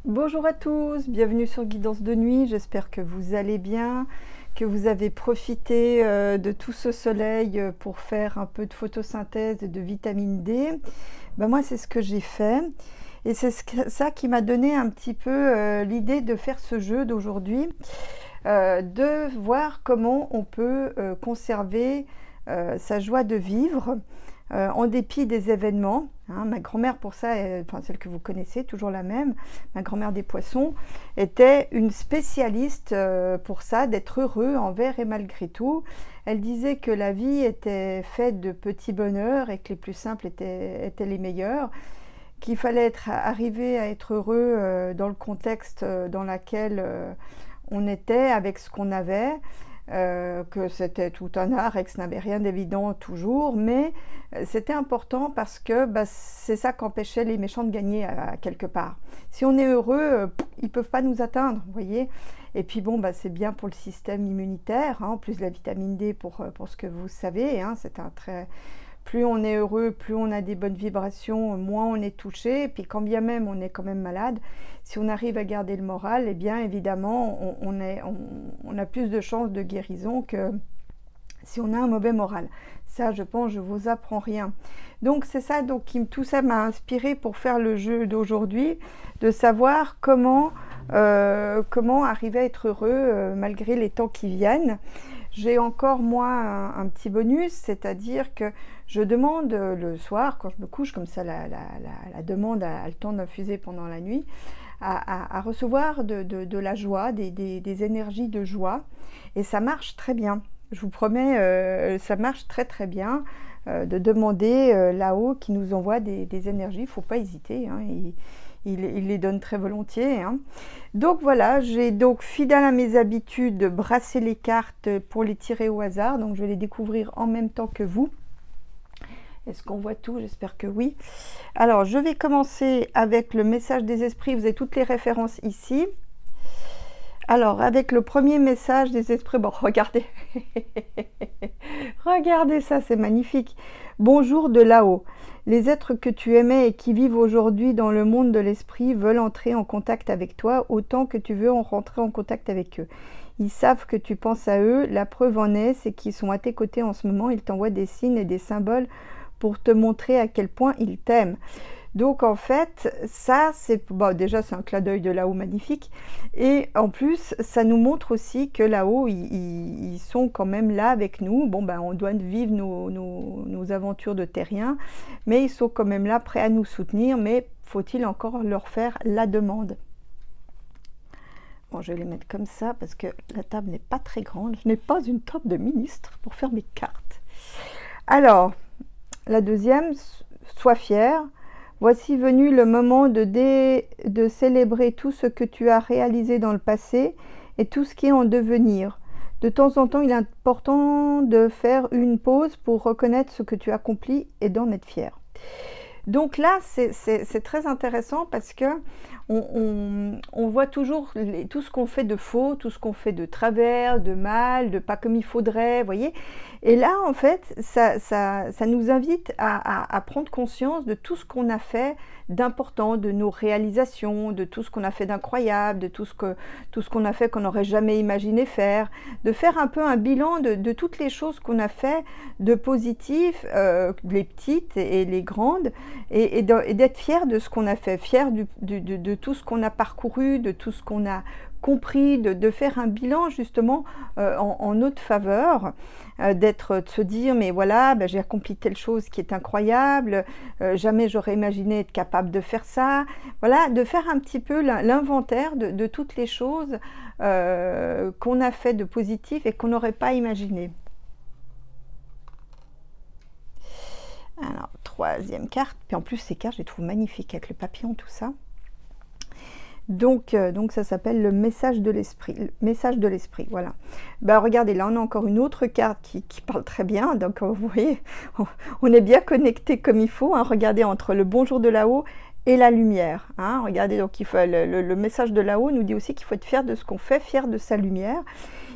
Bonjour à tous, bienvenue sur Guidance de nuit, j'espère que vous allez bien, que vous avez profité de tout ce soleil pour faire un peu de photosynthèse et de vitamine D. Ben moi c'est ce que j'ai fait et c'est ça qui m'a donné un petit peu l'idée de faire ce jeu d'aujourd'hui, de voir comment on peut conserver sa joie de vivre en dépit des événements. Ma grand-mère, pour ça, enfin celle que vous connaissez, toujours la même, ma grand-mère des poissons, était une spécialiste pour ça, d'être heureux envers et malgré tout. Elle disait que la vie était faite de petits bonheurs et que les plus simples étaient les meilleurs, qu'il fallait arriver à être heureux dans le contexte dans lequel on était, avec ce qu'on avait. Que c'était tout un art et que ce n'avait rien d'évident toujours, mais c'était important parce que c'est ça qu'empêchait les méchants de gagner à quelque part. Si on est heureux, ils ne peuvent pas nous atteindre, vous voyez. Et puis bon, c'est bien pour le système immunitaire, en plus de la vitamine D pour ce que vous savez, c'est un très... Plus on est heureux, plus on a des bonnes vibrations, moins on est touché. Et puis quand bien même on est quand même malade, si on arrive à garder le moral, eh bien évidemment on a plus de chances de guérison que si on a un mauvais moral. Ça, je pense, je vous apprends rien. Donc c'est ça, tout ça m'a inspiré pour faire le jeu d'aujourd'hui, de savoir comment arriver à être heureux malgré les temps qui viennent. J'ai encore moi un petit bonus, c'est-à-dire que je demande le soir, quand je me couche, comme ça la demande a le temps d'infuser pendant la nuit, à recevoir de la joie, des énergies de joie, et ça marche très bien. Je vous promets, ça marche très très bien de demander là-haut qui nous envoie des énergies. Il ne faut pas hésiter, il les donne très volontiers. Donc voilà, j'ai donc, fidèle à mes habitudes, brassé les cartes pour les tirer au hasard. Donc je vais les découvrir en même temps que vous. Est-ce qu'on voit tout? J'espère que oui. Alors je vais commencer avec le message des esprits. Vous avez toutes les références ici. Alors, avec le premier message des esprits, bon, regardez, regardez ça, c'est magnifique. Bonjour de là-haut. Les êtres que tu aimais et qui vivent aujourd'hui dans le monde de l'esprit veulent entrer en contact avec toi autant que tu veux en rentrer en contact avec eux. Ils savent que tu penses à eux. La preuve en est, c'est qu'ils sont à tes côtés en ce moment. Ils t'envoient des signes et des symboles pour te montrer à quel point ils t'aiment. Donc en fait, ça c'est déjà c'est un clin d'œil de là-haut magnifique, et en plus ça nous montre aussi que là-haut ils sont quand même là avec nous. Bon on doit vivre nos aventures de terriens, mais ils sont quand même là prêts à nous soutenir, mais faut-il encore leur faire la demande? Bon, je vais les mettre comme ça parce que la table n'est pas très grande, je n'ai pas une table de ministre pour faire mes cartes. Alors, la deuxième, sois fier. Voici venu le moment de célébrer tout ce que tu as réalisé dans le passé et tout ce qui est en devenir. De temps en temps, il est important de faire une pause pour reconnaître ce que tu as accompli et d'en être fier. Donc là, c'est très intéressant parce que on voit toujours tout ce qu'on fait de faux, tout ce qu'on fait de travers, de mal, de pas comme il faudrait, vous voyez. Et là, en fait, ça nous invite à prendre conscience de tout ce qu'on a fait d'important, de nos réalisations, de tout ce qu'on a fait d'incroyable, de tout ce qu'on a fait qu'on n'aurait jamais imaginé faire, de faire un peu un bilan de toutes les choses qu'on a fait de positif, les petites et les grandes, et d'être fier de ce qu'on a fait, fier de tout ce qu'on a parcouru, de tout ce qu'on a compris, de faire un bilan justement en notre faveur, de se dire mais voilà, j'ai accompli telle chose qui est incroyable, jamais j'aurais imaginé être capable de faire ça, voilà, de faire un petit peu l'inventaire de toutes les choses qu'on a fait de positif et qu'on n'aurait pas imaginé. Alors, troisième carte, puis en plus ces cartes je les trouve magnifiques avec le papillon, tout ça. Donc ça s'appelle le message de l'esprit. Message de l'esprit, voilà. Regardez, là on a encore une autre carte qui parle très bien. Donc vous voyez, on est bien connecté comme il faut. Regardez, entre le bonjour de là-haut et la lumière. Regardez, donc il faut, le message de là-haut nous dit aussi qu'il faut être fier de ce qu'on fait, fier de sa lumière.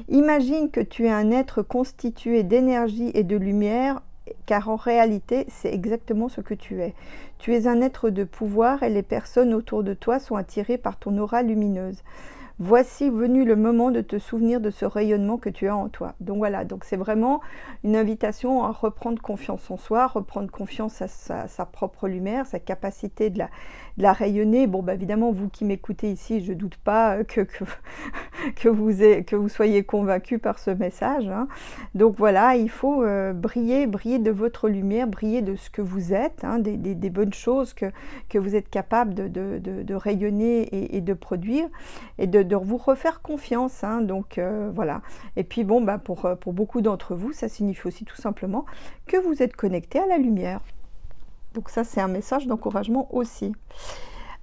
Imagine que tu es un être constitué d'énergie et de lumière car en réalité, c'est exactement ce que tu es. Tu es un être de pouvoir et les personnes autour de toi sont attirées par ton aura lumineuse. Voici venu le moment de te souvenir de ce rayonnement que tu as en toi. Donc voilà, donc c'est vraiment une invitation à reprendre confiance en soi, reprendre confiance à sa propre lumière, sa capacité de la rayonner. Bon, bah évidemment, vous qui m'écoutez ici, je ne doute pas que vous soyez convaincus par ce message, hein. Donc voilà, il faut briller de votre lumière, briller de ce que vous êtes, hein, des bonnes choses que vous êtes capable de rayonner et de produire, et de vous refaire confiance, hein. Donc voilà. Et puis bon, bah, pour beaucoup d'entre vous, ça signifie aussi tout simplement que vous êtes connecté à la lumière. Donc ça, c'est un message d'encouragement aussi.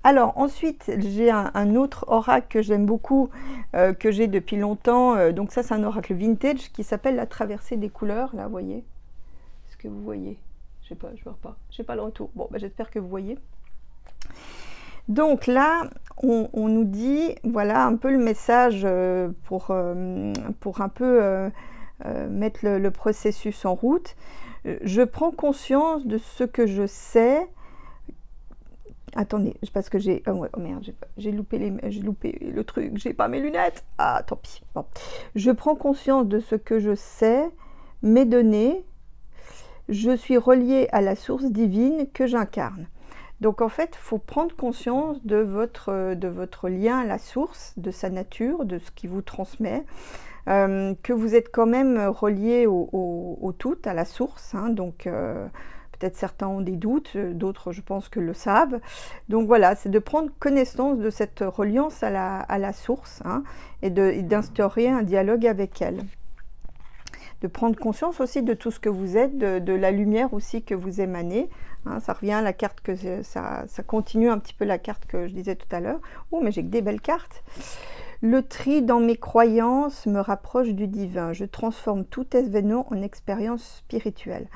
Alors ensuite, j'ai un autre oracle que j'aime beaucoup, que j'ai depuis longtemps. Donc ça, c'est un oracle vintage qui s'appelle la traversée des couleurs. Là, vous voyez? Est-ce que vous voyez? Je sais pas, je vois pas. J'ai pas le retour. Bon, bah, j'espère que vous voyez. Donc là, on nous dit, voilà un peu le message pour un peu mettre le processus en route. Je prends conscience de ce que je sais. Attendez, parce que j'ai... Oh merde, j'ai loupé le truc, j'ai pas mes lunettes. Ah, tant pis. Bon. Je prends conscience de ce que je sais, mes données. Je suis relié à la source divine que j'incarne. Donc en fait, il faut prendre conscience de votre lien à la source, de sa nature, de ce qui vous transmet, que vous êtes quand même relié au tout, à la source, hein. Donc peut-être certains ont des doutes, d'autres je pense que le savent. Donc voilà, c'est de prendre connaissance de cette reliance à la source, hein, et d'instaurer un dialogue avec elle. De prendre conscience aussi de tout ce que vous êtes, de la lumière aussi que vous émanez. Hein, ça revient à la carte ça continue un petit peu la carte que je disais tout à l'heure. Oh, mais j'ai que des belles cartes. Le tri dans mes croyances me rapproche du divin. Je transforme tout événement en expérience spirituelle.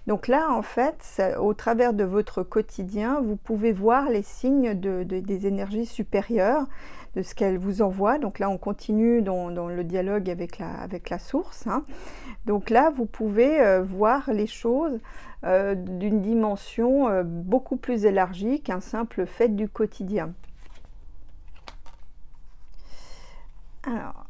Donc là, en fait, au travers de votre quotidien, vous pouvez voir les signes des énergies supérieures, de ce qu'elles vous envoient. Donc là, on continue dans le dialogue avec la source, hein. Donc là, vous pouvez voir les choses d'une dimension beaucoup plus élargie qu'un simple fait du quotidien. Alors,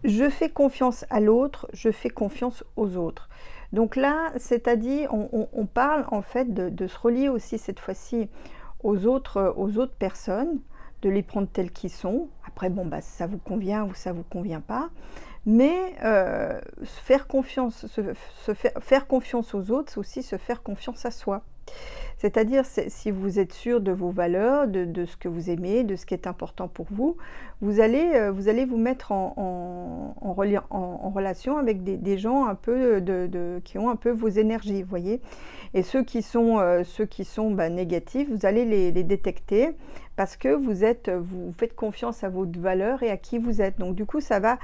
je fais confiance à l'autre, je fais confiance aux autres. Donc là, c'est-à-dire, on parle en fait de se relier aussi cette fois-ci aux autres personnes, de les prendre telles qu'ils sont. Après, bon, bah, ça vous convient ou ça vous convient pas. Mais faire confiance aux autres, c'est aussi se faire confiance à soi. C'est-à-dire, si vous êtes sûr de vos valeurs, de ce que vous aimez, de ce qui est important pour vous, vous allez vous mettre en relation avec des gens un peu qui ont un peu vos énergies, vous voyez. Et ceux qui sont négatifs, vous allez les détecter parce que vous faites confiance à vos valeurs et à qui vous êtes. Donc du coup, ça va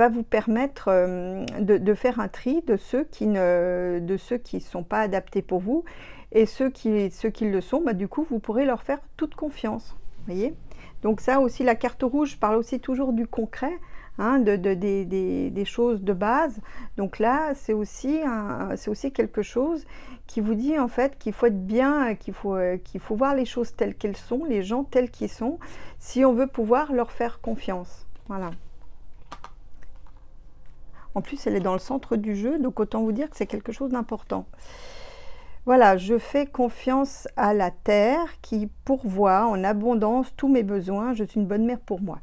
vous permettre de faire un tri de ceux qui ne sont pas adaptés pour vous. Et ceux qui le sont, bah, du coup, vous pourrez leur faire toute confiance. Voyez. Donc ça aussi, la carte rouge parle aussi toujours du concret, hein, des choses de base. Donc là, c'est aussi quelque chose qui vous dit en fait qu'il faut être bien, qu'il faut voir les choses telles qu'elles sont, les gens tels qu'ils sont, si on veut pouvoir leur faire confiance. Voilà. En plus, elle est dans le centre du jeu, donc autant vous dire que c'est quelque chose d'important. Voilà, je fais confiance à la terre qui pourvoit en abondance tous mes besoins. Je suis une bonne mère pour moi.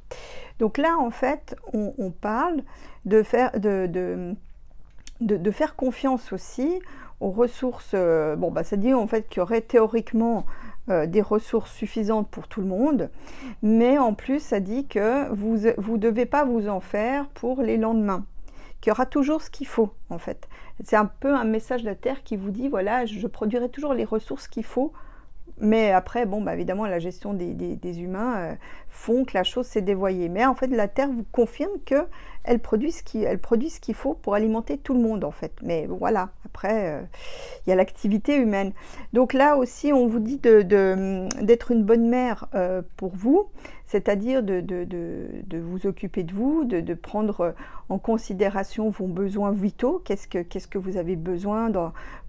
Donc là, en fait, on parle de faire confiance aussi aux ressources. Bon, bah, ça dit en fait qu'il y aurait théoriquement des ressources suffisantes pour tout le monde, mais en plus, ça dit que vous ne devez pas vous en faire pour les lendemains. Qu'il y aura toujours ce qu'il faut, en fait. C'est un peu un message de la Terre qui vous dit, voilà, je produirai toujours les ressources qu'il faut, mais après, bon, bah, évidemment, la gestion des humains font que la chose s'est dévoyée. Mais en fait, la Terre vous confirme qu'elle elle produit ce qu'il faut pour alimenter tout le monde en fait. Mais voilà, après, il y a l'activité humaine. Donc là aussi, on vous dit d'être une bonne mère pour vous, c'est-à-dire de vous occuper de vous, de prendre en considération vos besoins vitaux, qu'est-ce que vous avez besoin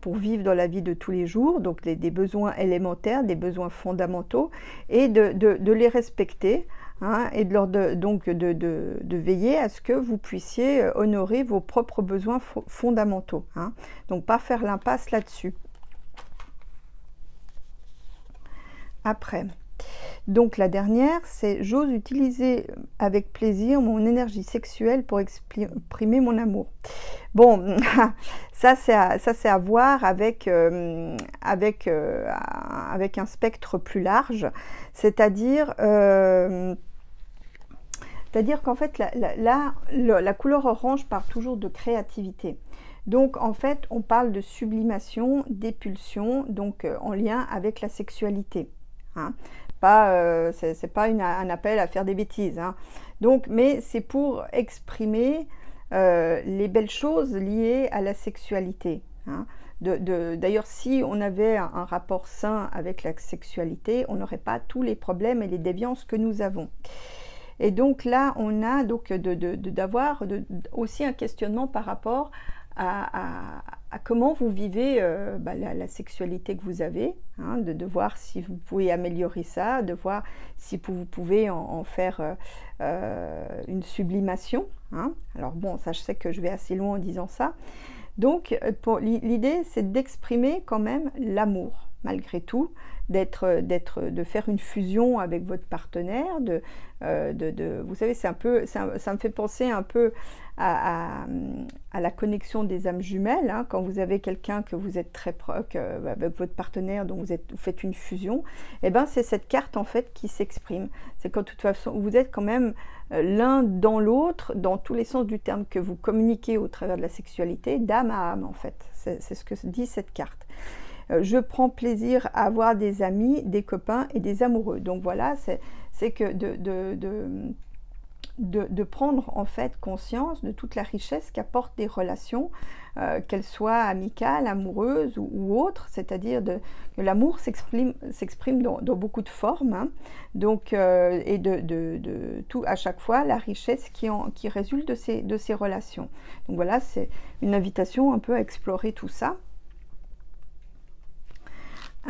pour vivre dans la vie de tous les jours, donc des besoins élémentaires, des besoins fondamentaux, et de les respecter. Hein, et donc de veiller à ce que vous puissiez honorer vos propres besoins fondamentaux. Hein. Donc pas faire l'impasse là-dessus. Après, donc la dernière, c'est j'ose utiliser avec plaisir mon énergie sexuelle pour exprimer mon amour. Bon, ça c'est à voir avec un spectre plus large, c'est-à-dire qu'en fait, la couleur orange parle toujours de créativité. Donc, en fait, on parle de sublimation, d'épulsion, donc en lien avec la sexualité. Hein. C'est pas un appel à faire des bêtises. Hein. Donc, mais c'est pour exprimer les belles choses liées à la sexualité. Hein. D'ailleurs, si on avait un rapport sain avec la sexualité, on n'aurait pas tous les problèmes et les déviances que nous avons. Et donc là, on a donc d'avoir aussi un questionnement par rapport à comment vous vivez la sexualité que vous avez, hein, de voir si vous pouvez améliorer ça, de voir si vous pouvez en faire une sublimation. Hein. Alors bon, ça je sais que je vais assez loin en disant ça. Donc l'idée c'est d'exprimer quand même l'amour, malgré tout, de faire une fusion avec votre partenaire, vous savez, ça me fait penser un peu à la connexion des âmes jumelles, hein, quand vous avez quelqu'un que vous êtes très proche, avec votre partenaire dont vous faites une fusion, et ben c'est cette carte en fait qui s'exprime. C'est qu'en toute façon, vous êtes quand même l'un dans l'autre, dans tous les sens du terme, que vous communiquez au travers de la sexualité, d'âme à âme en fait. C'est ce que dit cette carte. Je prends plaisir à avoir des amis, des copains et des amoureux. Donc voilà, c'est que de prendre en fait conscience de toute la richesse qu'apportent des relations, qu'elles soient amicales, amoureuses ou autres, c'est-à-dire que l'amour s'exprime dans beaucoup de formes, hein, donc, et de tout à chaque fois la richesse qui résulte de ces relations. Donc voilà, c'est une invitation un peu à explorer tout ça.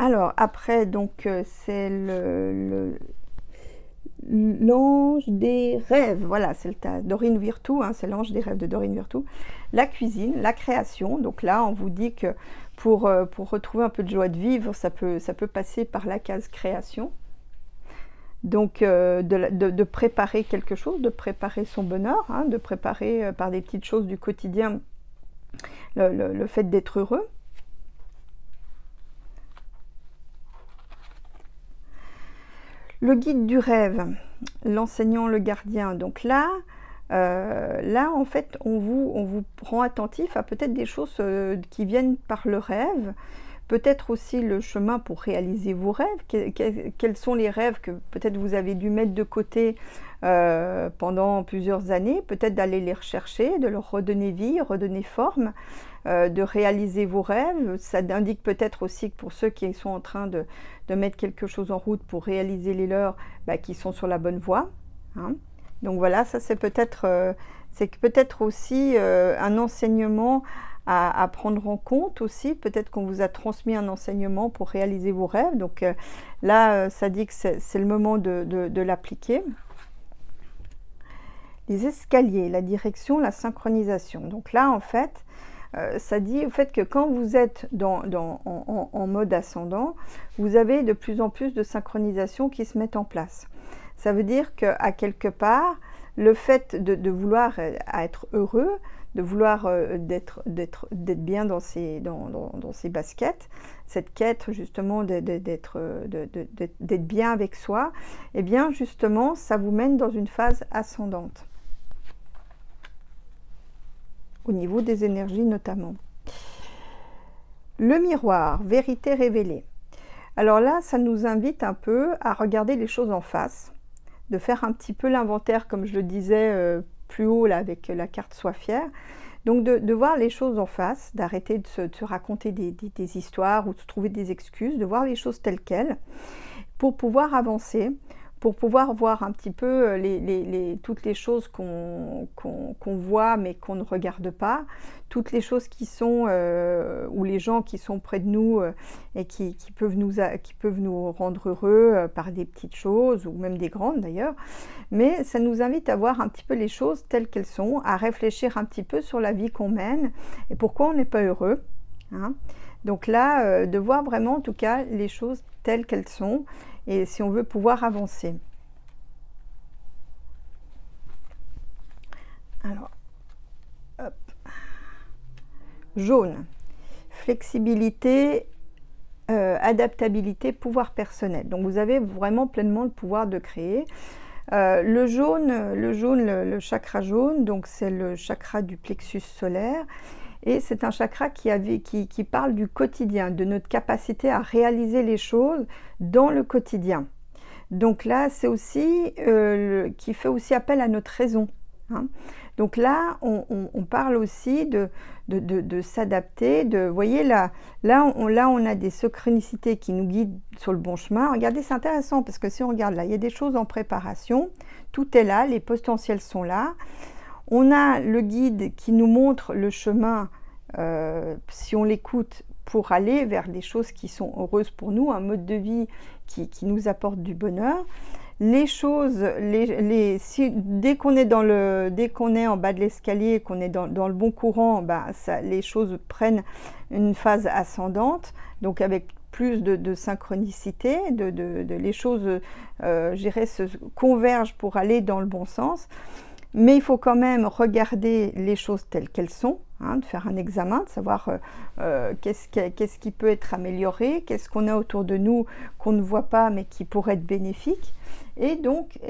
Alors après, donc c'est l'ange des rêves, voilà, c'est Dorine Virtue, hein, c'est l'ange des rêves de Dorine Virtue. La cuisine, la création, donc là on vous dit que pour retrouver un peu de joie de vivre, ça peut passer par la case création. Donc de préparer quelque chose, de préparer son bonheur, hein, de préparer par des petites choses du quotidien le fait d'être heureux. Le guide du rêve, l'enseignant, le gardien. Donc là en fait, on vous rend attentif à peut-être des choses qui viennent par le rêve, peut-être aussi le chemin pour réaliser vos rêves. Quels sont les rêves que peut-être vous avez dû mettre de côté pendant plusieurs années, peut-être d'aller les rechercher, de leur redonner vie, redonner forme, de réaliser vos rêves. Ça indique peut-être aussi que pour ceux qui sont en train de mettre quelque chose en route pour réaliser les leurs, qui sont sur la bonne voie. Hein. Donc voilà, ça c'est peut-être aussi un enseignement à prendre en compte aussi. Peut-être qu'on vous a transmis un enseignement pour réaliser vos rêves. Donc là, ça dit que c'est le moment de l'appliquer. Les escaliers, la direction, la synchronisation. Donc là, en fait, ça dit au fait que quand vous êtes en mode ascendant, vous avez de plus en plus de synchronisation qui se mettent en place. Ça veut dire qu'à quelque part, le fait de vouloir être heureux, de vouloir d'être bien dans ses baskets, cette quête justement d'être bien avec soi, et bien justement, ça vous mène dans une phase ascendante. Au niveau des énergies notamment. Le miroir, vérité révélée. Alors là, ça nous invite un peu à regarder les choses en face, de faire un petit peu l'inventaire, comme je le disais plus haut là avec la carte Sois fier. Donc de voir les choses en face, d'arrêter de se raconter des histoires ou de se trouver des excuses, de voir les choses telles quelles pour pouvoir avancer, pour pouvoir voir un petit peu toutes les choses qu'on voit mais qu'on ne regarde pas, toutes les choses qui sont, ou les gens qui sont près de nous et qui peuvent nous rendre heureux par des petites choses, ou même des grandes d'ailleurs, mais ça nous invite à voir un petit peu les choses telles qu'elles sont, à réfléchir un petit peu sur la vie qu'on mène et pourquoi on n'est pas heureux, hein. Donc là, de voir vraiment en tout cas les choses telles qu'elles sont, et si on veut pouvoir avancer. Alors, hop. Jaune, flexibilité, adaptabilité, pouvoir personnel. Donc vous avez vraiment pleinement le pouvoir de créer. Le jaune, le chakra jaune, donc c'est le chakra du plexus solaire. Et c'est un chakra qui parle du quotidien, de notre capacité à réaliser les choses dans le quotidien. Donc là, c'est aussi qui fait aussi appel à notre raison, hein. Donc là, on parle aussi de s'adapter, vous voyez, là on a des synchronicités qui nous guident sur le bon chemin. Regardez, c'est intéressant, parce que si on regarde là, il y a des choses en préparation, tout est là, les potentiels sont là. On a le guide qui nous montre le chemin, si on l'écoute, pour aller vers des choses qui sont heureuses pour nous, un mode de vie qui nous apporte du bonheur. Les choses, dès qu'on est en bas de l'escalier, qu'on est dans le bon courant, ben, les choses prennent une phase ascendante, donc avec plus de synchronicité, les choses, je dirais, se convergent pour aller dans le bon sens. Mais il faut quand même regarder les choses telles qu'elles sont, hein, de faire un examen, de savoir qu'est-ce qui peut être amélioré, qu'est-ce qu'on a autour de nous qu'on ne voit pas mais qui pourrait être bénéfique. Et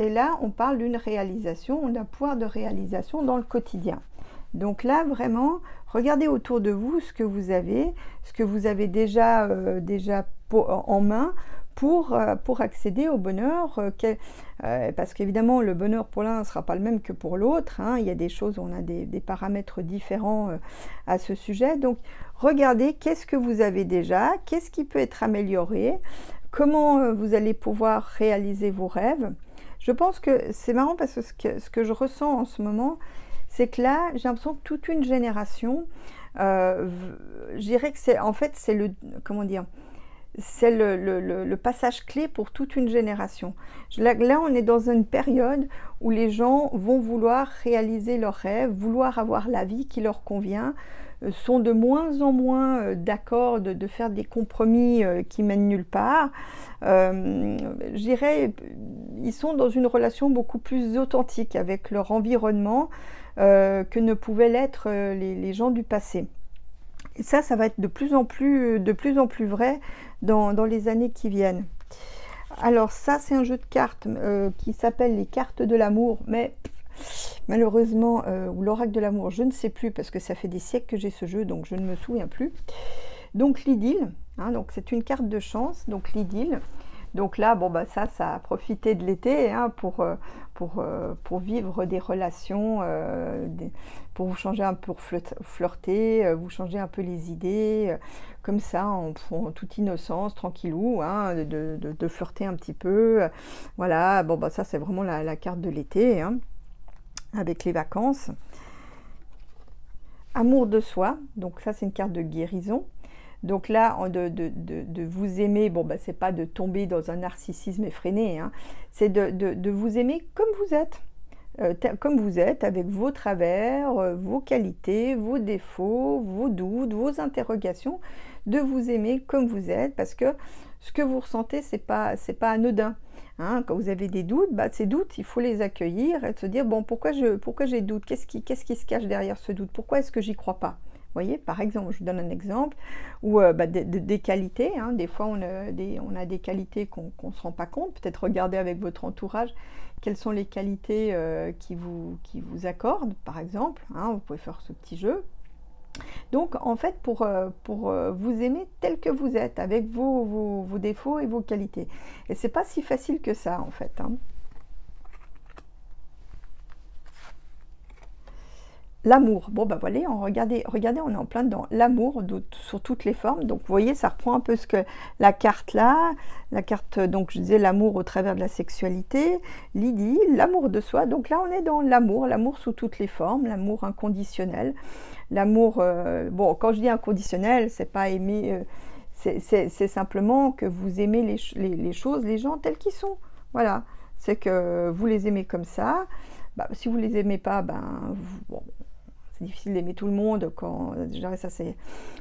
là, on parle d'une réalisation, on a un pouvoir de réalisation dans le quotidien. Donc là, vraiment, regardez autour de vous ce que vous avez déjà en main, pour accéder au bonheur, parce qu'évidemment le bonheur pour l'un ne sera pas le même que pour l'autre, hein. Il y a des choses, on a des paramètres différents à ce sujet. Donc regardez qu'est-ce que vous avez déjà, qu'est-ce qui peut être amélioré, comment vous allez pouvoir réaliser vos rêves. Je pense que c'est marrant, parce que ce que je ressens en ce moment, c'est que là, j'ai l'impression que toute une génération, je dirais que c'est le, comment dire, c'est le passage clé pour toute une génération. Là, on est dans une période où les gens vont vouloir réaliser leurs rêves, vouloir avoir la vie qui leur convient, sont de moins en moins d'accord de faire des compromis qui mènent nulle part. Je dirais, ils sont dans une relation beaucoup plus authentique avec leur environnement que ne pouvaient l'être les gens du passé. Et ça va être de plus en plus vrai dans les années qui viennent. Alors ça, c'est un jeu de cartes qui s'appelle les cartes de l'amour, mais malheureusement, ou l'oracle de l'amour, je ne sais plus, parce que ça fait des siècles que j'ai ce jeu, donc je ne me souviens plus. Donc l'idylle, hein, donc c'est une carte de chance, donc l'idylle. Donc là, bon, bah, ça a profité de l'été, hein, pour vivre des relations, pour vous changer un peu, flirter, vous changer un peu les idées, comme ça, en toute innocence, tranquillou, hein, de flirter un petit peu. Voilà, bon, bah, ça c'est vraiment la carte de l'été, hein, avec les vacances. Amour de soi, donc ça c'est une carte de guérison. Donc là, de vous aimer, bon, bah, c'est pas de tomber dans un narcissisme effréné, hein, c'est de vous aimer comme vous êtes, avec vos travers, vos qualités, vos défauts, vos doutes, vos interrogations, de vous aimer comme vous êtes, parce que ce que vous ressentez, c'est pas anodin, hein. Quand vous avez des doutes, bah, ces doutes, il faut les accueillir et se dire, bon, pourquoi j'ai doute, qu'est-ce qui se cache derrière ce doute, pourquoi est-ce que j'y crois pas? Vous voyez, par exemple, je vous donne un exemple, où bah, des qualités, hein, des fois on a des qualités qu'on ne se rend pas compte, peut-être regardez avec votre entourage quelles sont les qualités qui vous accordent, par exemple, hein, vous pouvez faire ce petit jeu. Donc en fait, pour vous aimer tel que vous êtes, avec vos défauts et vos qualités. Et c'est pas si facile que ça, en fait, hein. l'amour. Bon, bah voilà, regardez, on est en plein dedans. L'amour sur toutes les formes. Donc, vous voyez, ça reprend un peu ce que la carte là, la carte, donc je disais l'amour au travers de la sexualité, l'idylle, l'amour de soi. Donc là, on est dans l'amour sous toutes les formes, l'amour inconditionnel. L'amour, bon, quand je dis inconditionnel, c'est pas aimer, c'est simplement que vous aimez les choses, les gens tels qu'ils sont. Voilà, c'est que vous les aimez comme ça. Bah, si vous les aimez pas, ben, bon, c'est difficile d'aimer tout le monde quand déjà ça c'est,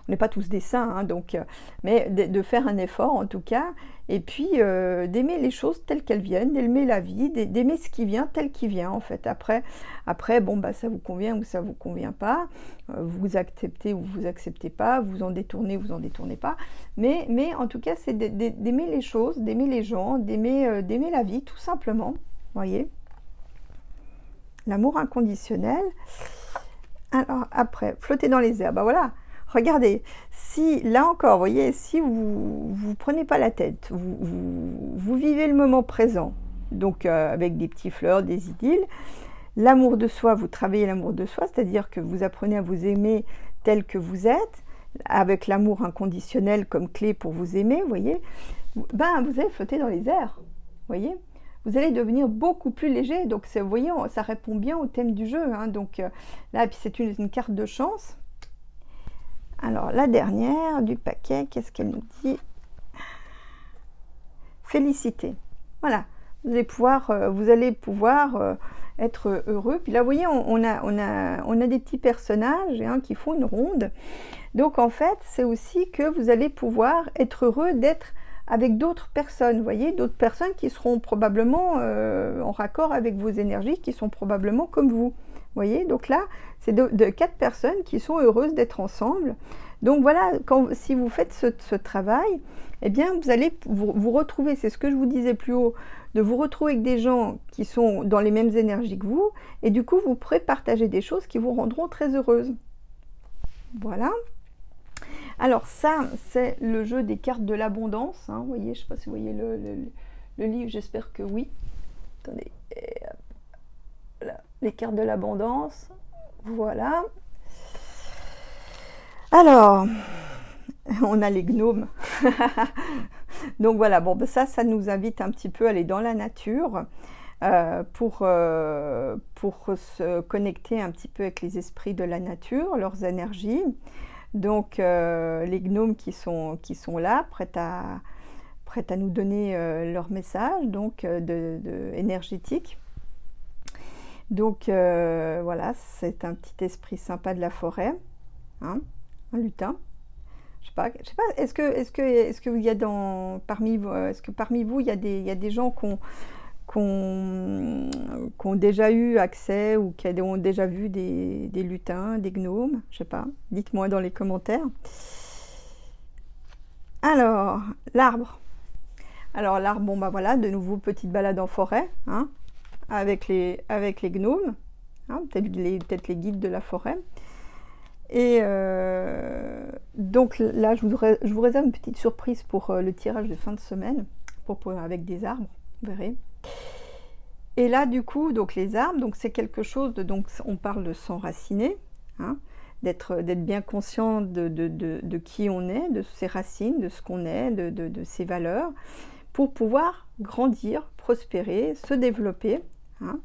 on n'est pas tous des saints, hein, donc, mais de faire un effort en tout cas, et puis d'aimer les choses telles qu'elles viennent, d'aimer la vie, d'aimer ce qui vient tel qu'il vient en fait. Après bon bah ça vous convient ou ça vous convient pas, vous acceptez ou vous acceptez pas, vous en détournez pas, mais en tout cas c'est d'aimer les choses, d'aimer les gens, d'aimer la vie tout simplement, voyez. L'amour inconditionnel. Alors après, flotter dans les airs, bah voilà, regardez, si là encore, vous voyez, si vous prenez pas la tête, vous vivez le moment présent, donc avec des petits fleurs, des idylles, l'amour de soi, vous travaillez l'amour de soi, c'est-à-dire que vous apprenez à vous aimer tel que vous êtes, avec l'amour inconditionnel comme clé pour vous aimer, vous voyez, ben vous allez flotter dans les airs, vous voyez. Vous allez devenir beaucoup plus léger. Donc, vous voyez, ça répond bien au thème du jeu. Hein. Donc, là, puis c'est une carte de chance. Alors, la dernière du paquet, qu'est-ce qu'elle nous dit? Félicité. Voilà. Vous allez pouvoir être heureux. Puis là, vous voyez, on a des petits personnages hein, qui font une ronde. Donc, en fait, c'est aussi que vous allez pouvoir être heureux d'être avec d'autres personnes, vous voyez, d'autres personnes qui seront probablement en raccord avec vos énergies, qui sont probablement comme vous, voyez. Donc là, c'est de 4 personnes qui sont heureuses d'être ensemble. Donc voilà, si vous faites ce travail, eh bien, vous allez vous retrouver, c'est ce que je vous disais plus haut, de vous retrouver avec des gens qui sont dans les mêmes énergies que vous, et du coup, vous pourrez partager des choses qui vous rendront très heureuses. Voilà. Alors ça, c'est le jeu des cartes de l'abondance. Hein, vous voyez, je ne sais pas si vous voyez le livre, j'espère que oui. Attendez, voilà, les cartes de l'abondance. Voilà. Alors, on a les gnomes. Donc voilà, bon, ça nous invite un petit peu à aller dans la nature pour se connecter un petit peu avec les esprits de la nature, leurs énergies. Donc les gnomes qui sont là, prêts à nous donner leur message, donc énergétique. Donc voilà, c'est un petit esprit sympa de la forêt, hein, un lutin. Je sais pas, est-ce que il y a parmi vous il y a des gens qui ont déjà eu accès ou qui ont déjà vu des lutins, des gnomes, je sais pas, dites-moi dans les commentaires. Alors, l'arbre. Alors l'arbre, bon bah voilà, de nouveau petite balade en forêt, hein, avec les gnomes, hein, peut-être les guides de la forêt. Et donc là, je vous réserve une petite surprise pour le tirage de fin de semaine, avec des arbres, vous verrez. Et là, du coup, donc les arbres, donc c'est quelque chose de, donc on parle de s'enraciner, hein, d'être bien conscient de qui on est, de ses racines, de ce qu'on est, de ses valeurs, pour pouvoir grandir, prospérer, se développer. Hein.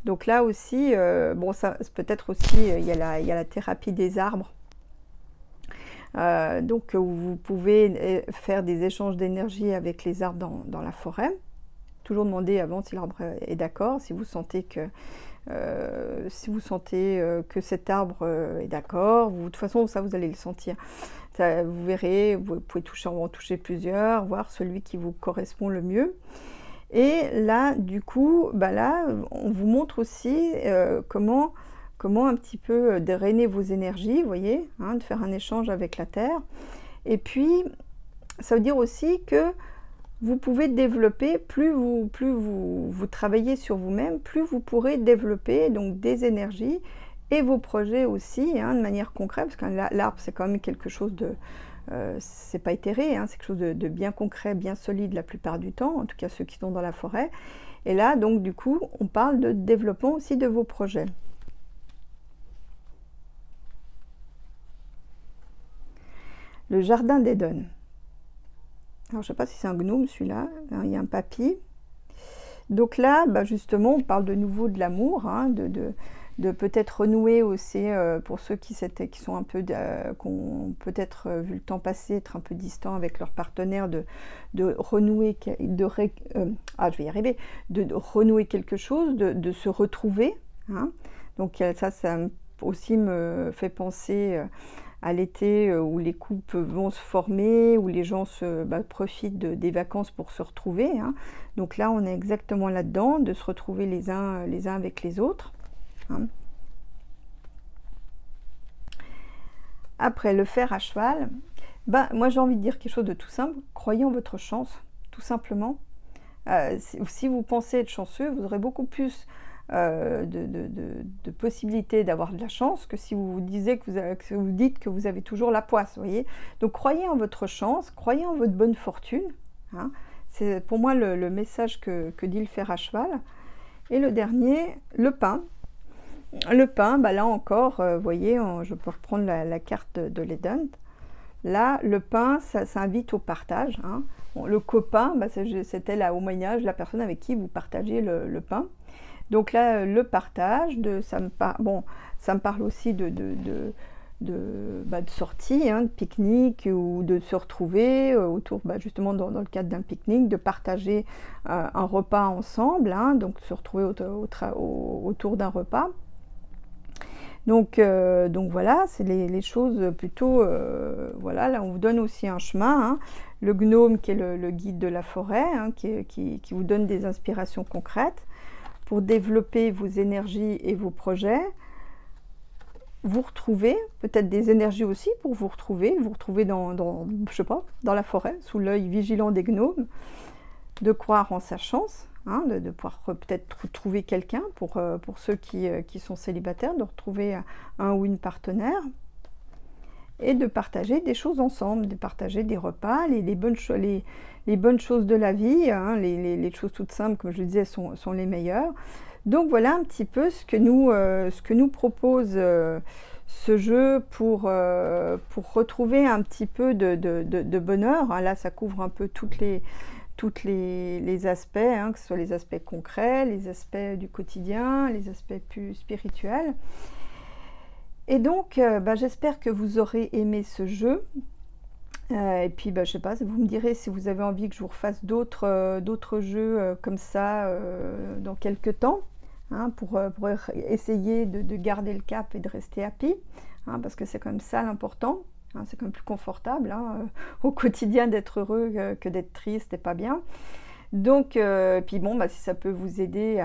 Donc là aussi, bon, ça peut-être aussi, il y a la thérapie des arbres. Donc vous pouvez faire des échanges d'énergie avec les arbres dans la forêt. Toujours demander avant si l'arbre est d'accord, si vous sentez que cet arbre est d'accord. De toute façon, ça vous allez le sentir. Ça, vous verrez, vous pouvez en toucher plusieurs, voir celui qui vous correspond le mieux. Et là, du coup, bah là, on vous montre aussi comment un petit peu drainer vos énergies, vous voyez, hein, de faire un échange avec la Terre. Et puis, ça veut dire aussi que vous pouvez développer, plus vous travaillez sur vous-même, plus vous pourrez développer donc des énergies et vos projets aussi, hein, de manière concrète, parce que l'arbre c'est quand même quelque chose de, c'est pas éthéré, hein, c'est quelque chose de bien concret, bien solide la plupart du temps, en tout cas ceux qui sont dans la forêt. Et là donc du coup on parle de développement aussi de vos projets. Le jardin d'Eden. Alors, je ne sais pas si c'est un gnome, celui-là. Il y a un papy. Donc là, bah justement, on parle de nouveau de l'amour, hein, de peut-être renouer aussi, pour ceux qui sont un peu, qui ont peut-être vu le temps passer, être un peu distants avec leur partenaire, de renouer, je vais y arriver, de renouer quelque chose, de se retrouver. Hein. Donc ça aussi me fait penser à l'été où les couples vont se former, où les gens profitent des vacances pour se retrouver. Hein. Donc là, on est exactement là-dedans, de se retrouver les uns avec les autres. Hein. Après, le fer à cheval, moi j'ai envie de dire quelque chose de tout simple. Croyez en votre chance, tout simplement. Si vous pensez être chanceux, vous aurez beaucoup plus de possibilités d'avoir de la chance que si vous dites que vous avez toujours la poisse, voyez. Donc croyez en votre chance, croyez en votre bonne fortune. Hein. C'est pour moi le message que dit le fer à cheval. Et le dernier, le pain. Le pain, là encore, vous voyez, je peux reprendre la carte de l'Eden. Là, le pain, ça invite au partage. Hein. Bon, le copain, c'était là au Moyen-Âge, la personne avec qui vous partagez le pain. Donc là, le partage, ça me parle aussi de sortie, hein, de pique-nique, ou de se retrouver autour, justement dans le cadre d'un pique-nique, de partager un repas ensemble, hein, donc se retrouver autour d'un repas. Donc voilà, c'est les choses plutôt, voilà, là on vous donne aussi un chemin, hein. Le gnome qui est le guide de la forêt, hein, qui vous donne des inspirations concrètes pour développer vos énergies et vos projets, vous retrouver, peut-être des énergies aussi pour vous retrouver je sais pas, dans la forêt, sous l'œil vigilant des gnomes, de croire en sa chance, hein, de pouvoir peut-être trouver quelqu'un pour ceux qui sont célibataires, de retrouver un ou une partenaire, et de partager des choses ensemble, de partager des repas, les bonnes choses de la vie, hein, les choses toutes simples, comme je le disais, sont les meilleures. Donc voilà un petit peu ce que nous propose ce jeu pour retrouver un petit peu de bonheur. Hein. Là, ça couvre un peu tous les aspects, hein, que ce soit les aspects concrets, les aspects du quotidien, les aspects plus spirituels. Et donc, j'espère que vous aurez aimé ce jeu. Et puis, je sais pas, vous me direz si vous avez envie que je vous refasse d'autres jeux comme ça dans quelques temps, hein, pour essayer de garder le cap et de rester happy, hein, parce que c'est quand même ça l'important. Hein, c'est quand même plus confortable, hein, au quotidien d'être heureux que d'être triste et pas bien. Donc, puis bon, si ça peut vous aider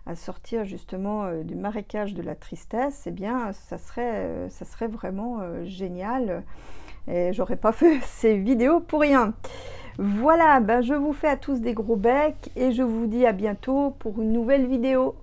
à sortir justement du marécage de la tristesse, eh bien ça serait vraiment génial, et j'aurais pas fait ces vidéos pour rien. Voilà, je vous fais à tous des gros becs et je vous dis à bientôt pour une nouvelle vidéo.